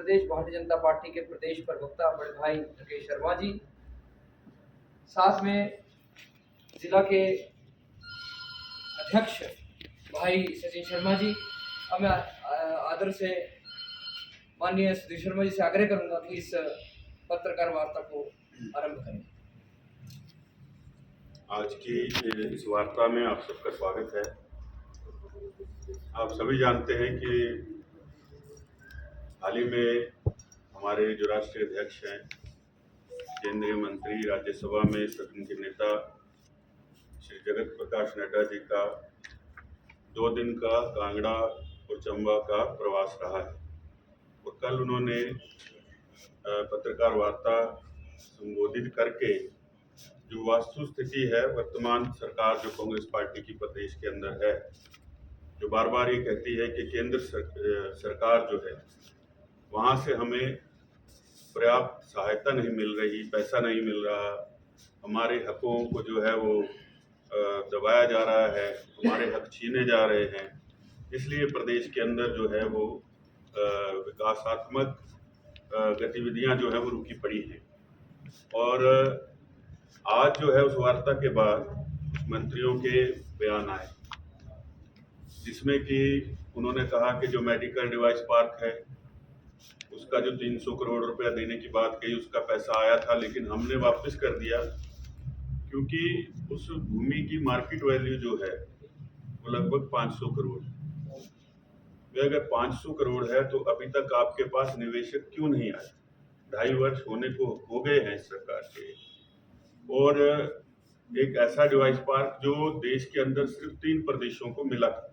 प्रदेश Bharatiya Janata party के प्रदेश प्रवक्ता बड़े भाई मुकेश शर्मा जी, साथ में जिला के अध्यक्ष भाई सचिन शर्मा जी। अब मैं आदर से माननीय सचिन शर्मा जी से आग्रह करूंगा कि इस पत्रकार वार्ता को आरंभ करें। आज की इस वार्ता में आप सबका स्वागत है। आप सभी जानते हैं कि हाल ही में हमारे जो राष्ट्रीय अध्यक्ष हैं, केंद्रीय मंत्री, राज्यसभा में सदन के नेता श्री जगत प्रकाश नड्डा जी का 2 दिन का कांगड़ा और चंबा का प्रवास रहा है और कल उन्होंने पत्रकार वार्ता संबोधित करके जो वास्तु स्थिति है वर्तमान सरकार जो कांग्रेस पार्टी की प्रदेश के अंदर है, जो बार बार ये कहती है कि केंद्र सरकार जो है वहाँ से हमें पर्याप्त सहायता नहीं मिल रही, पैसा नहीं मिल रहा, हमारे हकों को जो है वो दबाया जा रहा है, हमारे हक छीने जा रहे हैं, इसलिए प्रदेश के अंदर जो है वो विकासात्मक गतिविधियां जो है वो रुकी पड़ी हैं। और आज जो है उस वार्ता के बाद मंत्रियों के बयान आए, जिसमें कि उन्होंने कहा कि जो मेडिकल डिवाइस पार्क है उसका जो 300 करोड़ रुपया देने की बात कही, उसका पैसा आया था लेकिन हमने वापस कर दिया, क्योंकि उस भूमि की मार्केट वैल्यू जो है वो लगभग 500 करोड़। अगर 500 करोड़ है तो अभी तक आपके पास निवेशक क्यों नहीं आए? 2.5 वर्ष होने को हो गए हैं सरकार के, और एक ऐसा डिवाइस पार्क जो देश के अंदर सिर्फ 3 प्रदेशों को मिला था,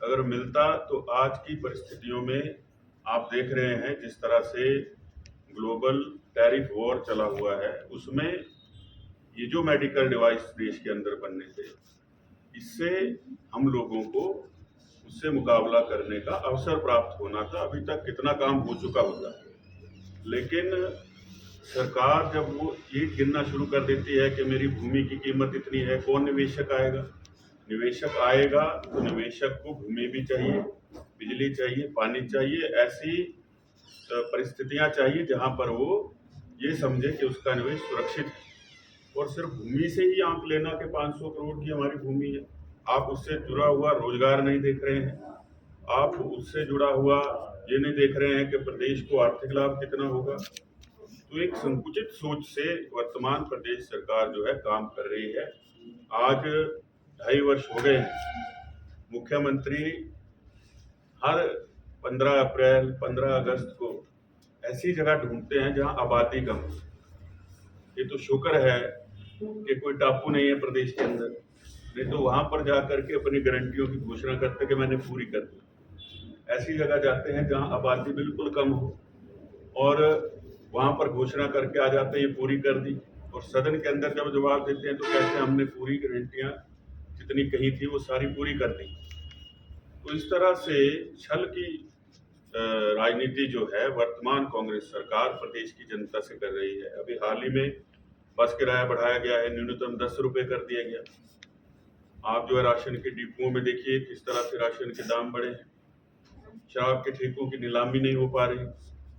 अगर मिलता तो आज की परिस्थितियों में आप देख रहे हैं जिस तरह से ग्लोबल टैरिफ वॉर चला हुआ है, उसमें ये जो मेडिकल डिवाइस देश के अंदर बनने थे, इससे हम लोगों को उससे मुकाबला करने का अवसर प्राप्त होना था। अभी तक कितना काम हो चुका होता, लेकिन सरकार जब वो ये गिनना शुरू कर देती है कि मेरी भूमि की कीमत इतनी है, कौन निवेशक आएगा? निवेशक आएगा तो निवेशक को भूमि भी चाहिए, बिजली चाहिए, पानी चाहिए, ऐसी परिस्थितियां चाहिए जहां पर वो ये समझे कि उसका निवेश सुरक्षित है। और सिर्फ भूमि से ही आंक लेना कि 500 करोड़ की हमारी भूमि है, आप उससे जुड़ा हुआ रोजगार नहीं देख रहे हैं, आप उससे जुड़ा हुआ ये नहीं देख रहे हैं कि प्रदेश को आर्थिक लाभ कितना होगा। तो एक संकुचित सोच से वर्तमान प्रदेश सरकार जो है काम कर रही है। आज 2.5 वर्ष हो गए हैं, मुख्यमंत्री हर 15 अप्रैल 15 अगस्त को ऐसी जगह ढूंढते हैं जहां आबादी कम हो। ये तो शुक्र है कि कोई टापू नहीं है प्रदेश के अंदर, नहीं तो वहां पर जाकर के अपनी गारंटियों की घोषणा करते कि मैंने पूरी कर दी। ऐसी जगह जाते हैं जहां आबादी बिल्कुल कम हो और वहां पर घोषणा करके आ जाते हैं ये पूरी कर दी, और सदन के अंदर जब जवाब देते हैं तो कहते हैं हमने पूरी गारंटियां जितनी कही थी वो सारी पूरी कर दी। तो इस तरह से छल की राजनीति जो है वर्तमान कांग्रेस सरकार प्रदेश की जनता से कर रही है। अभी हाल ही में बस किराया बढ़ाया गया है, न्यूनतम 10 रुपये कर दिया गया। आप जो है राशन के डिपुओं में देखिए किस तरह से राशन के दाम बढ़े हैं, शराब के ठेकों की नीलामी नहीं हो पा रही।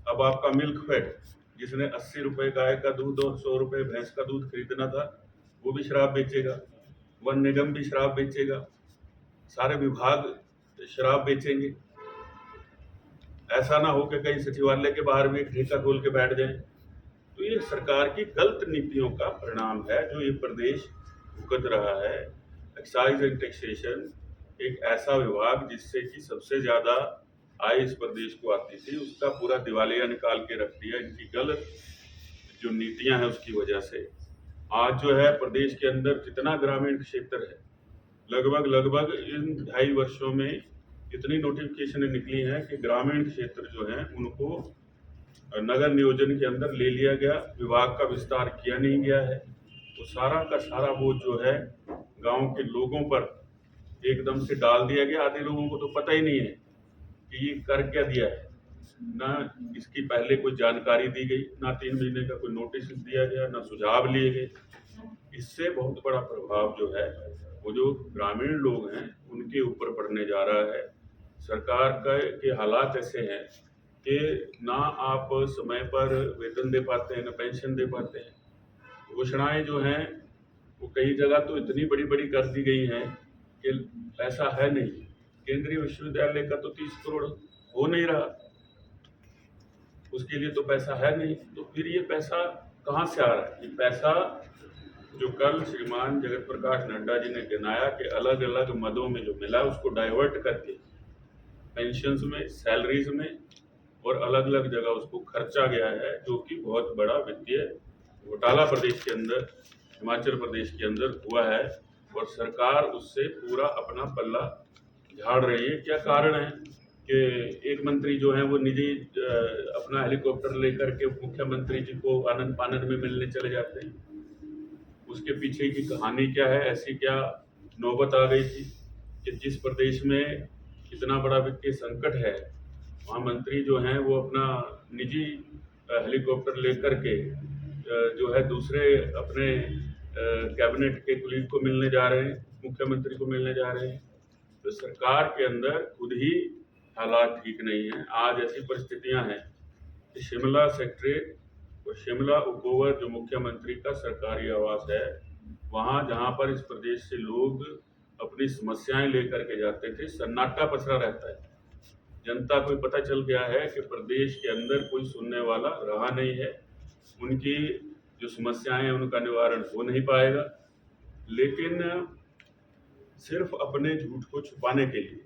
अब आपका मिल्क फेड, जिसने 80 रुपये गाय का दूध और 100 रुपये भैंस का दूध खरीदना था, वो भी शराब बेचेगा, वन निगम भी शराब बेचेगा, सारे विभाग शराब बेचेंगे। ऐसा ना हो कि कहीं सचिवालय के बाहर भी एक ठेका खोल के बैठ जाए। तो ये सरकार की गलत नीतियों का परिणाम है जो ये प्रदेश भुगत रहा है। एक्साइज एंड टैक्सेशन एक ऐसा विभाग जिससे कि सबसे ज्यादा आय इस प्रदेश को आती थी, उसका पूरा दिवालिया निकाल के रख दिया इनकी गलत जो नीतियां हैं उसकी वजह से। आज जो है प्रदेश के अंदर जितना ग्रामीण क्षेत्र है, लगभग इन 2.5 वर्षों में इतनी नोटिफिकेशन निकली हैं कि ग्रामीण क्षेत्र जो है उनको नगर नियोजन के अंदर ले लिया गया, विभाग का विस्तार किया नहीं गया है। तो सारा का सारा बोझ जो है गांव के लोगों पर एकदम से डाल दिया गया। आधे लोगों को तो पता ही नहीं है कि ये कर क्या दिया है, ना इसकी पहले कोई जानकारी दी गई, ना 3 महीने का कोई नोटिस दिया गया, ना सुझाव लिए गए। इससे बहुत बड़ा प्रभाव जो है वो जो ग्रामीण लोग हैं उनके ऊपर पड़ने जा रहा है। सरकार के हालात ऐसे हैं कि ना आप समय पर वेतन दे पाते हैं, ना पेंशन दे पाते हैं। घोषणाएं जो हैं वो कई जगह तो इतनी बड़ी बड़ी कर दी गई हैं कि पैसा है नहीं। केंद्रीय विश्वविद्यालय का तो 30 करोड़ हो नहीं रहा, उसके लिए तो पैसा है नहीं। तो फिर ये पैसा कहाँ से आ रहा है? ये पैसा जो कल श्रीमान जगत प्रकाश नड्डा जी ने गिनाया कि अलग अलग मदों में जो मिला उसको डाइवर्ट करके पेंशन्स में, सैलरीज में और अलग अलग जगह उसको खर्चा गया है, जो कि बहुत बड़ा वित्तीय घोटाला प्रदेश के अंदर, हिमाचल प्रदेश के अंदर हुआ है और सरकार उससे पूरा अपना पल्ला झाड़ रही है। क्या कारण है कि एक मंत्री जो है वो निजी अपना हेलीकॉप्टर लेकर के मुख्यमंत्री जी को आनंद फानंद में मिलने चले जाते हैं? उसके पीछे की कहानी क्या है? ऐसी क्या नौबत आ गई थी कि जिस प्रदेश में इतना बड़ा वित्तीय संकट है वहाँ मंत्री जो हैं वो अपना निजी हेलीकॉप्टर लेकर के जो है दूसरे अपने कैबिनेट के कुलीग को मिलने जा रहे हैं, मुख्यमंत्री को मिलने जा रहे हैं। तो सरकार के अंदर खुद ही हालात ठीक नहीं है। आज ऐसी परिस्थितियां हैं कि शिमला सेक्रेटरीट और शिमला ओवर जो मुख्यमंत्री का सरकारी आवास है, वहाँ जहाँ पर इस प्रदेश से लोग अपनी समस्याएं लेकर के जाते थे, सन्नाटा पसरा रहता है। जनता को पता चल गया है कि प्रदेश के अंदर कोई सुनने वाला रहा नहीं है, उनकी जो समस्याएं हैं उनका निवारण हो नहीं पाएगा। लेकिन सिर्फ अपने झूठ को छुपाने के लिए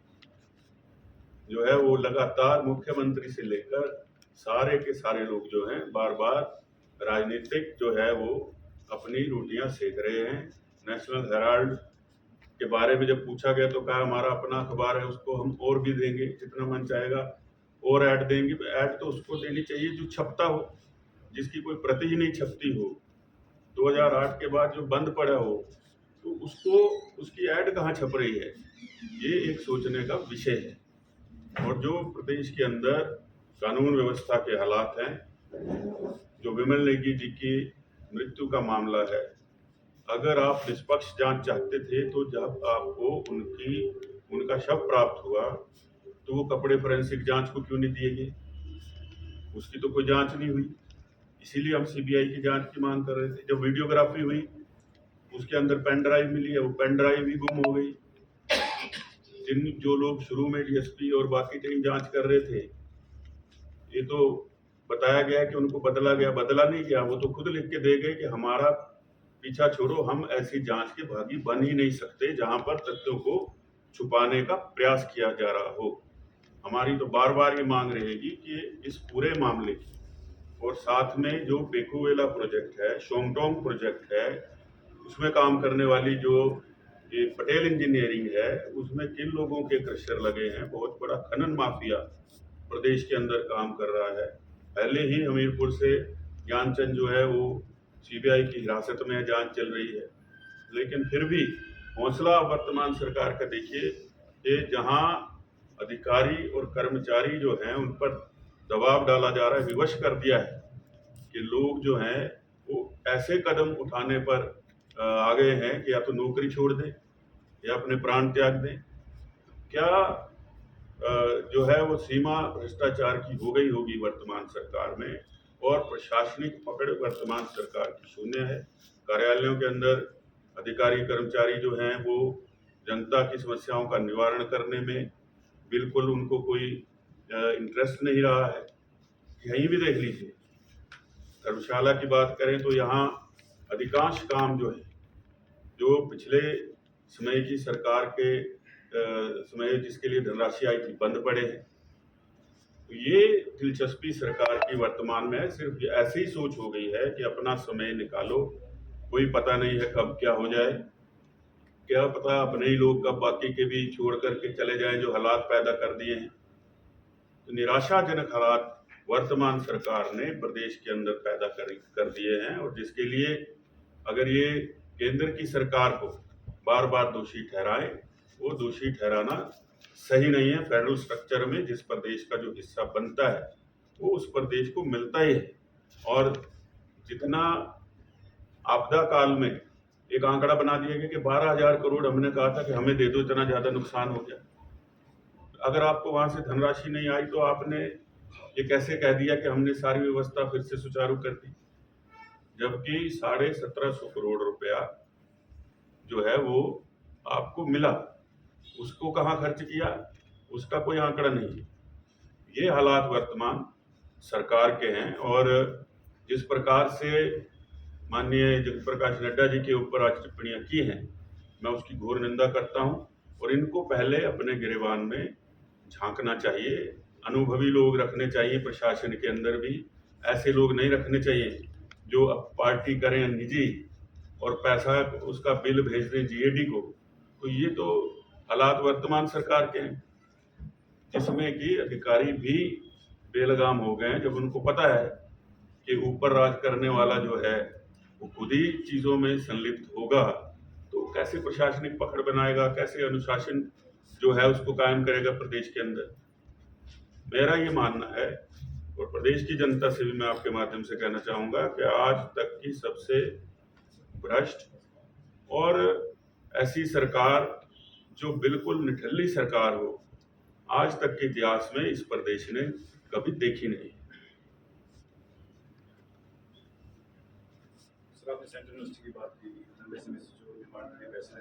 जो है वो लगातार मुख्यमंत्री से लेकर सारे के सारे लोग जो हैं बार बार राजनीतिक जो है वो अपनी रोटियां सेक रहे हैं। नेशनल हेराल्ड के बारे में जब पूछा गया तो कहा हमारा अपना अखबार है, उसको हम और भी देंगे, जितना मन चाहेगा और ऐड देंगे। ऐड तो उसको देनी चाहिए जो छपता हो, जिसकी कोई प्रति ही नहीं छपती हो। 2008 के बाद जो बंद पड़ा हो तो उसको उसकी ऐड कहाँ छप रही है, ये एक सोचने का विषय है। और जो प्रदेश के अंदर कानून व्यवस्था के हालात हैं, जो विमल नेगी जी की मृत्यु का मामला है, अगर आप निष्पक्ष जांच चाहते थे तो जब आपको उनका शव प्राप्त हुआ तो वो कपड़े फोरेंसिक जांच को क्यों नहीं दिए गए? उसकी तो कोई जांच नहीं हुई, इसीलिए हम सीबीआई की जांच की मांग कर रहे थे। जब वीडियोग्राफी हुई उसके अंदर पेन ड्राइव मिली है, वो पेन ड्राइव भी गुम हो गई। जो लोग शुरू में डीएसपी और बाकी टीम जांच कर रहे थे, ये तो बताया गया कि उनको बदला गया, बदला नहीं गया। वो तो खुद लिख के दे गए कि हमारा पीछा छोड़ो, हम ऐसी जांच के भागी बन ही नहीं सकते जहां पर तथ्यों को छुपाने का प्रयास किया जा रहा हो। हमारी तो बार बार ये मांग रहेगी कि इस पूरे मामले की और साथ में जो बेकुवेला प्रोजेक्ट है, शोंगटोंग प्रोजेक्ट है, उसमें काम करने वाली जो ये पटेल इंजीनियरिंग है, उसमें किन लोगों के क्रशर लगे हैं। बहुत बड़ा खनन माफिया प्रदेश के अंदर काम कर रहा है। पहले ही हमीरपुर से ज्ञानचंद जो है वो सीबीआई की हिरासत में जांच चल रही है, लेकिन फिर भी हौसला वर्तमान सरकार का देखिए कि जहां अधिकारी और कर्मचारी जो हैं उन पर दबाव डाला जा रहा है, विवश कर दिया है कि लोग जो हैं वो ऐसे कदम उठाने पर आ गए हैं कि या तो नौकरी छोड़ दें या अपने प्राण त्याग दें। क्या जो है वो सीमा भ्रष्टाचार की हो गई होगी वर्तमान सरकार में, और प्रशासनिक पकड़ वर्तमान सरकार की शून्य है। कार्यालयों के अंदर अधिकारी कर्मचारी जो हैं वो जनता की समस्याओं का निवारण करने में बिल्कुल उनको कोई इंटरेस्ट नहीं रहा है। यहीं भी देख लीजिए, धर्मशाला की बात करें तो यहाँ अधिकांश काम जो है, जो पिछले समय की सरकार के समय जिसके लिए धनराशि आई थी, बंद पड़े हैं। तो ये दिलचस्पी सरकार की वर्तमान में है। सिर्फ ऐसी ही सोच हो गई है कि अपना समय निकालो, कोई पता नहीं है कब क्या हो जाए, क्या पता अपने ही लोग कब बाकी के भी छोड़ करके चले जाएं जो हालात पैदा कर दिए हैं। तो निराशाजनक हालात वर्तमान सरकार ने प्रदेश के अंदर पैदा कर दिए हैं, और जिसके लिए अगर ये केंद्र की सरकार को बार बार दोषी ठहराएं, वो दोषी ठहराना सही नहीं है। फेडरल स्ट्रक्चर में जिस प्रदेश का जो हिस्सा बनता है वो उस प्रदेश को मिलता ही है। और जितना आपदा काल में एक आंकड़ा बना दिया गया कि 12,000 करोड़ हमने कहा था कि हमें दे दो, इतना ज्यादा नुकसान हो गया। अगर आपको वहां से धनराशि नहीं आई तो आपने ये कैसे कह दिया कि हमने सारी व्यवस्था फिर से सुचारू कर दी, जबकि 1750 करोड़ रुपया जो है वो आपको मिला, उसको कहाँ खर्च किया उसका कोई आंकड़ा नहीं है। ये हालात वर्तमान सरकार के हैं और जिस प्रकार से माननीय जगत प्रकाश नड्डा जी के ऊपर आज टिप्पणियां की हैं, मैं उसकी घोर निंदा करता हूं और इनको पहले अपने गिरेबान में झांकना चाहिए। अनुभवी लोग रखने चाहिए प्रशासन के अंदर भी, ऐसे लोग नहीं रखने चाहिए जो अब पार्टी करें निजी और पैसा उसका बिल भेज दें जीएडी को। तो ये तो हालात वर्तमान सरकार के हैं, जिसमें कि अधिकारी भी बेलगाम हो गए हैं जब उनको पता है कि ऊपर राज करने वाला जो है वो खुद ही चीजों में संलिप्त होगा, तो कैसे प्रशासनिक पकड़ बनाएगा, कैसे अनुशासन जो है उसको कायम करेगा प्रदेश के अंदर। मेरा ये मानना है और प्रदेश की जनता से भी मैं आपके माध्यम से कहना चाहूंगा कि आज तक की सबसे भ्रष्ट और ऐसी सरकार जो बिल्कुल निठल्ली सरकार हो, आज तक के इतिहास में इस प्रदेश ने कभी देखी नहीं। सर, आपने सेंट्रल यूनिवर्सिटी की बात की, जो डिमांड है वैसे